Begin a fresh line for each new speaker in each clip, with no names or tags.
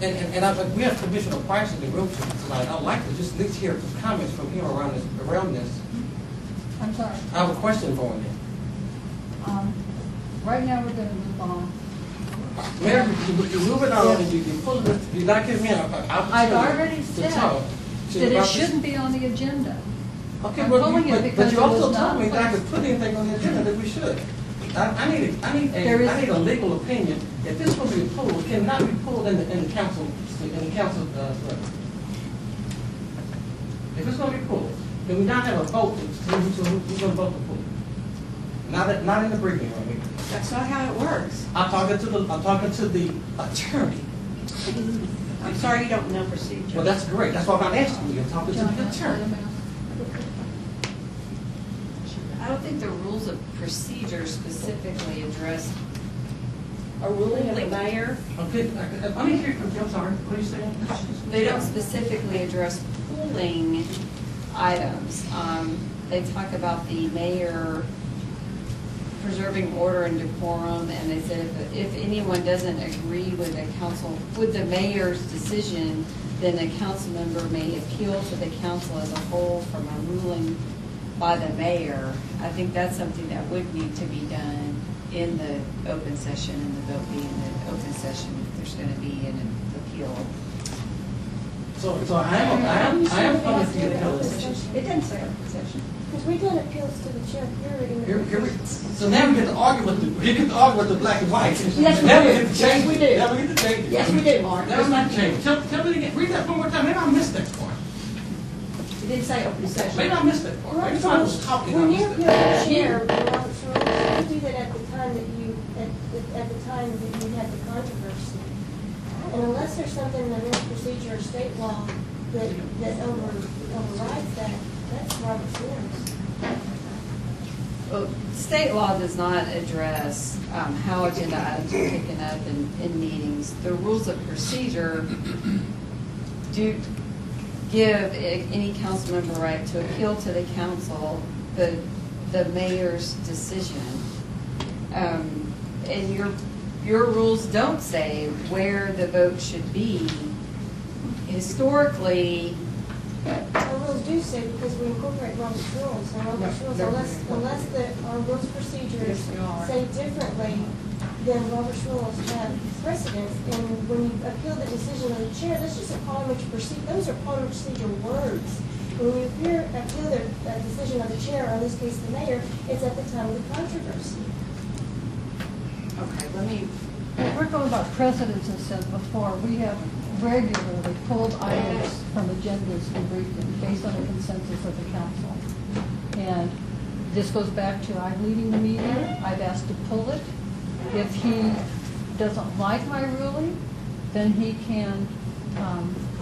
And we have Commissioner Price in the room tonight. I'd like to just at least hear some comments from him around this.
I'm sorry.
I have a question for him.
Right now, we're going to move on.
Mayor, you move it on and you not give me an opportunity.
I've already
to
said
talk
that it shouldn't be on the agenda.
Okay,
I'm
but
pulling it
but
because
you
it was
also
not
told me that I
placed.
could put anything on the agenda that we should. I need a legal opinion. If this was to be pulled, it cannot be pulled in the council. If it's going to be pulled, then we not have a vote. Who's going to vote to pull it? Not in the briefing room.
That's not how it works.
I'm talking to the attorney.
I'm sorry you don't know procedure.
Well, that's great. That's what I'm asking you. I'm talking to the attorney.
I don't think the rules of procedure specifically address a ruling of the mayor.
Okay, let me hear from you. I'm sorry. What are you saying?
They don't specifically address pooling items. They talk about the mayor preserving order and decorum, and they said if anyone doesn't agree with the mayor's decision, then a council member may appeal to the council as a whole from a ruling by the mayor. I think that's something that would need to be done in the open session, and the vote be in the open session if there's going to be an appeal.
So I am coming to you.
It didn't say open session.
Because we did appeals to the chair period.
So now we get to argue with the black and white.
Yes, we
Now
do.
we get to change.
Yes, we do.
Now we get to change.
Yes, we do, Mark.
Now we get to change. Tell me again. Read that one more time. Maybe I missed that part.
It didn't say open session.
Maybe I missed that part. Maybe if I was talking, I
When you
missed
appeal
that.
to the chair, Robert's rules, you do that at the time that you had the controversy. And unless there's something in the rules procedure or state law that overrides that, that's Robert's rules.
Well, state law does not address how agenda items are taken up in meetings. The rules of procedure do give any council member right to appeal to the council the mayor's decision. And your rules don't say where the vote should be. Historically,
Our rules do say, because we incorporate Robert's rules, and Robert's rules, unless our rules procedures
Yes, they are.
say differently, then Robert's rules have precedence. And when you appeal the decision of the chair, that's just a parliamentary procedure. Those are parliamentary procedure words. When you appeal the decision of the chair, or in this case the mayor, it's at the time of the controversy.
okay, let me.
We're going about precedents and stuff before. We have regularly pulled items from agendas and briefings based on the consensus of the council. And this goes back to I'm leading the meeting. I've asked to pull it. If he doesn't like my ruling, then he can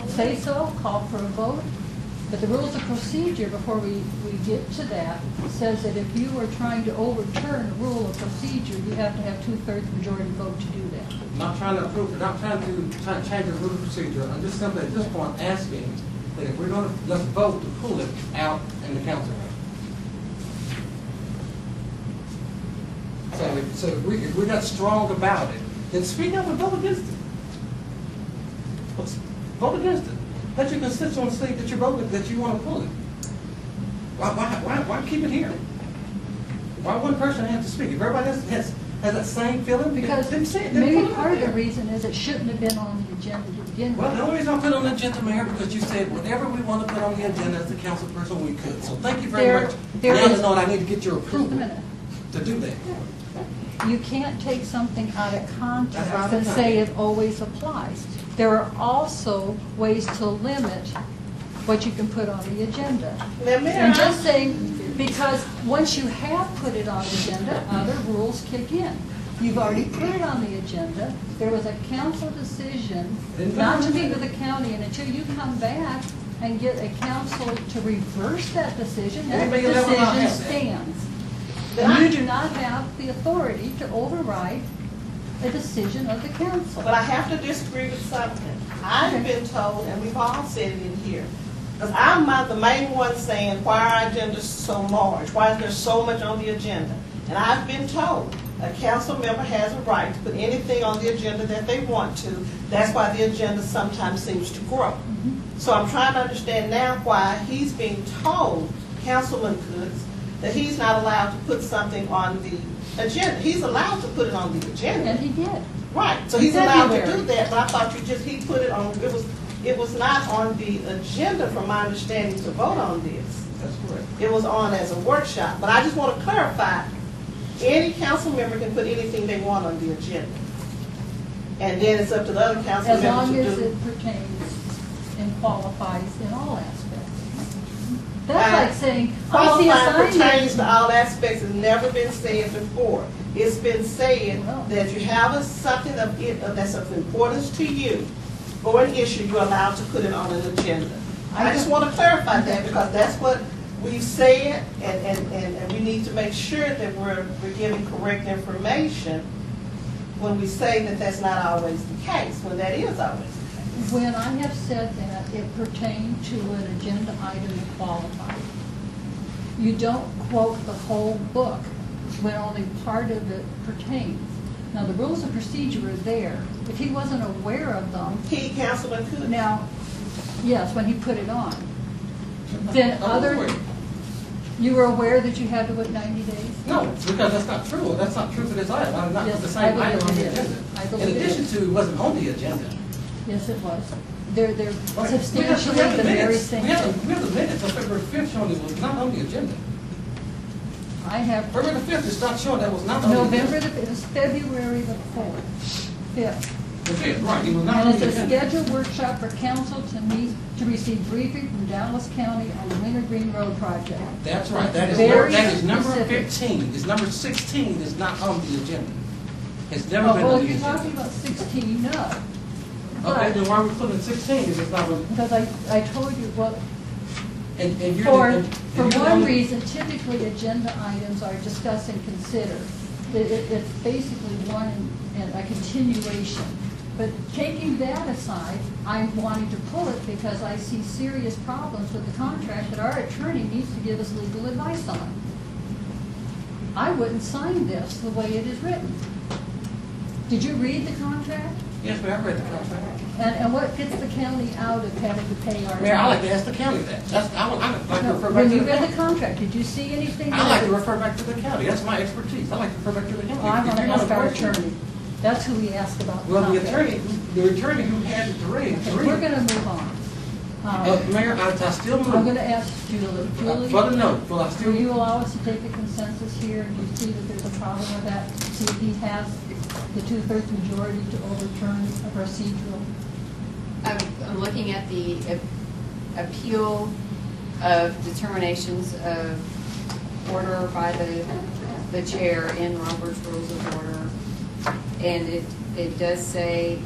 say so, call for a vote. But the rules of procedure, before we get to that, says that if you are trying to overturn a rule of procedure, you have to have 2/3 majority vote to do that.
I'm not trying to change the rule of procedure. I'm just simply at this point asking that if we're going to, let's vote to pull it out in the council room. So if we're not strong about it, then speak up and vote against it. Vote against it. Let your constituents think that that you want to pull it. Why keep it here? Why one person has to speak? If everybody else has that same feeling,
Because
then say it.
maybe part of the reason is it shouldn't have been on the agenda to begin
Well,
with.
the only reason I put it on the agenda, Mayor, because you said whatever we want to put on the agenda as a council person, we could. So thank you very much.
there
Now
is-
I know I need to get your
Just a
approval
minute.
to do that.
You can't take something out of context
That's
and
right.
say it always applies. There are also ways to limit what you can put on the agenda. I'm just saying, because once you have put it on the agenda, other rules kick in. You've already put it on the agenda. There was a council decision not to meet with the county, and until you come back and get a council to reverse that decision, that
Anybody ever not
decision
have that?
stands. And you do not have the authority to override a decision of the council.
But I have to disagree with something. I've been told, and we've all said it in here, because I'm not the main one saying why our agenda is so large, why is there so much on the agenda. And I've been told A council member has a right to put anything on the agenda that they want to. That's why the agenda sometimes seems to grow. So I'm trying to understand now why he's being told, Councilman Goods, that he's not allowed to put something on the agenda. He's allowed to put it on the agenda.
And he did.
Right, so he's allowed to
February.
do that, but I thought he put it on, it was not on the agenda, from my understanding, to vote on this.
That's correct.
It was on as a workshop, but I just want to clarify, any council member can put anything they want on the agenda. And then it's up to the other council
As long
members
as
to do.
it pertains and qualifies in all aspects. That's like saying, I see a
Qualifying
sign
pertains to
there.
all aspects, has never been said before. It's been said
Well.
that you have something that's of importance to you, or an issue, you're allowed to put it on an agenda. I just want to clarify that, because that's what we've said, and we need to make sure that we're giving correct information when we say that that's not always the case, when that is always the case.
When I have said that, it pertained to an agenda item that qualified. You don't quote the whole book when only part of it pertains. Now, the rules of procedure are there. If he wasn't aware of them,
Councilman Coons.
now, yes, when he put it on, then you were aware that you had to wait 90 days?
No, because that's not true. That's not true for this item. I'm not put the
Yes,
same
I
item on
believe
the
it is.
agenda.
I
In
believe it
addition
is.
to, it wasn't on the agenda.
Yes, it was. They're
We have
substantially
the
the very
minutes.
same
We have
thing.
the minutes of February 5th showing it was not on the agenda.
I have
February the 5th is not showing that was not on the agenda.
November, it was February the 4th, 5th.
The 5th, right, it was not
And
on
it's
the
a
agenda.
scheduled workshop for council to meet, to receive briefing from Dallas County on the Winter Green Road project.
That's right, that
Very
is number
specific.
15. It's number 16 is not on the agenda. It's never
Oh,
been
well,
on
if
the
you're talking
agenda.
about 16, no.
Okay, then
But,
why are we putting 16 if it's not on?
because I told you, well,
And you're.
for
and you're the
one
only-
reason, typically agenda items are discuss and consider. It's basically one and a continuation. But taking that aside, I'm wanting to pull it because I see serious problems with the contract that our attorney needs to give us legal advice on. I wouldn't sign this the way it is written. Did you read the contract?
Yes, but I read the contract.
And what gets the county out of having to pay our?
Mayor, I like to ask the county that. I'd like to
No,
refer back
when
to
you
the
read the
county.
contract, did you see anything?
I like to refer back to the county. That's my expertise. I like to refer back to the county.
Well, I
If
want to
you're not
ask our
question-
attorney. That's who we asked about the
Well, the
contract.
attorney who had it to read.
Okay, we're gonna move on.
Mayor, I still move.
I'm gonna ask Julie. Julie,
For the note, will I still?
will you allow us to take a consensus here? Do you see that there's a problem with that? See if he has the 2/3 majority to overturn a procedural?
I'm looking at the appeal of determinations of order by the chair in Robert's Rules of Order. And it does say,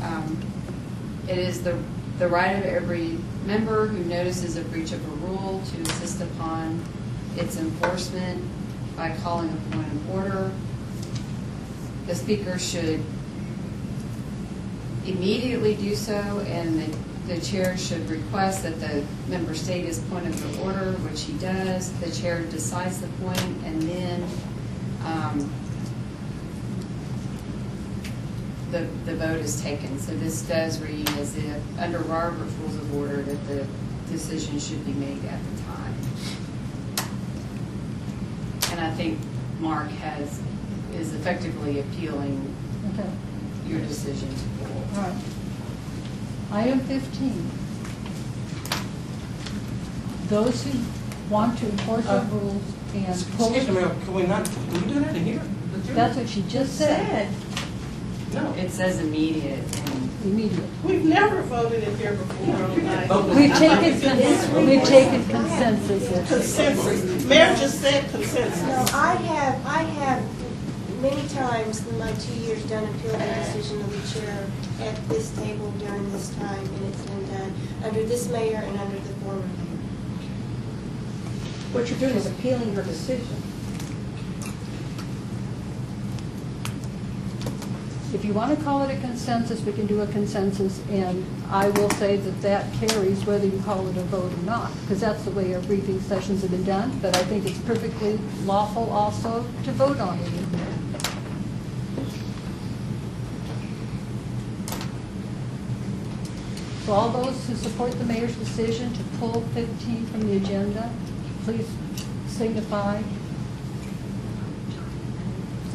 it is the right of every member who notices a breach of a rule to insist upon its enforcement by calling a point of order. The speaker should immediately do so, and the chair should request that the member state his point of the order, which he does. The chair decides the point, and then the vote is taken. So this does read as if, under Robert's Rules of Order, that the decision should be made at the time. And I think Mark is effectively appealing
Okay,
your decision to pull.
all right. Item 15. Those who want to enforce our rules and pull.
Excuse me, Mayor, can we not, can we do that in here?
That's what she just said.
No.
It says immediate, and
Immediate.
We've never voted in here before on an item.
We've taken consensus.
Consensus. Mayor just said consensus.
No, I have many times in my 2 years done appeal the decision of the chair at this table during this time, and it's been done under this mayor and under the former mayor.
What you're doing is appealing her decision.
If you want to call it a consensus, we can do a consensus, and I will say that that carries whether you call it a vote or not, because that's the way our briefing sessions have been done, but I think it's perfectly lawful also to vote on it in here. So all those who support the mayor's decision to pull 15 from the agenda, please signify.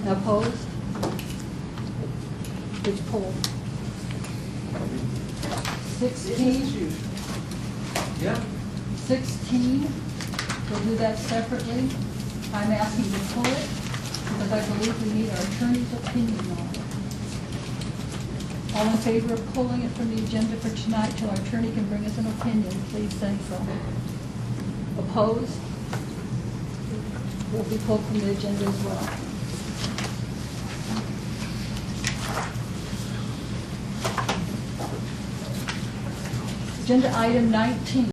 Opposed? It's pulled. 16,
Yeah.
16, we'll do that separately. I'm asking to pull it because I believe we need our attorney's opinion on it. All in favor of pulling it from the agenda for tonight till our attorney can bring us an opinion, please say so. Opposed? Will be pulled from the agenda as well. Agenda item 19.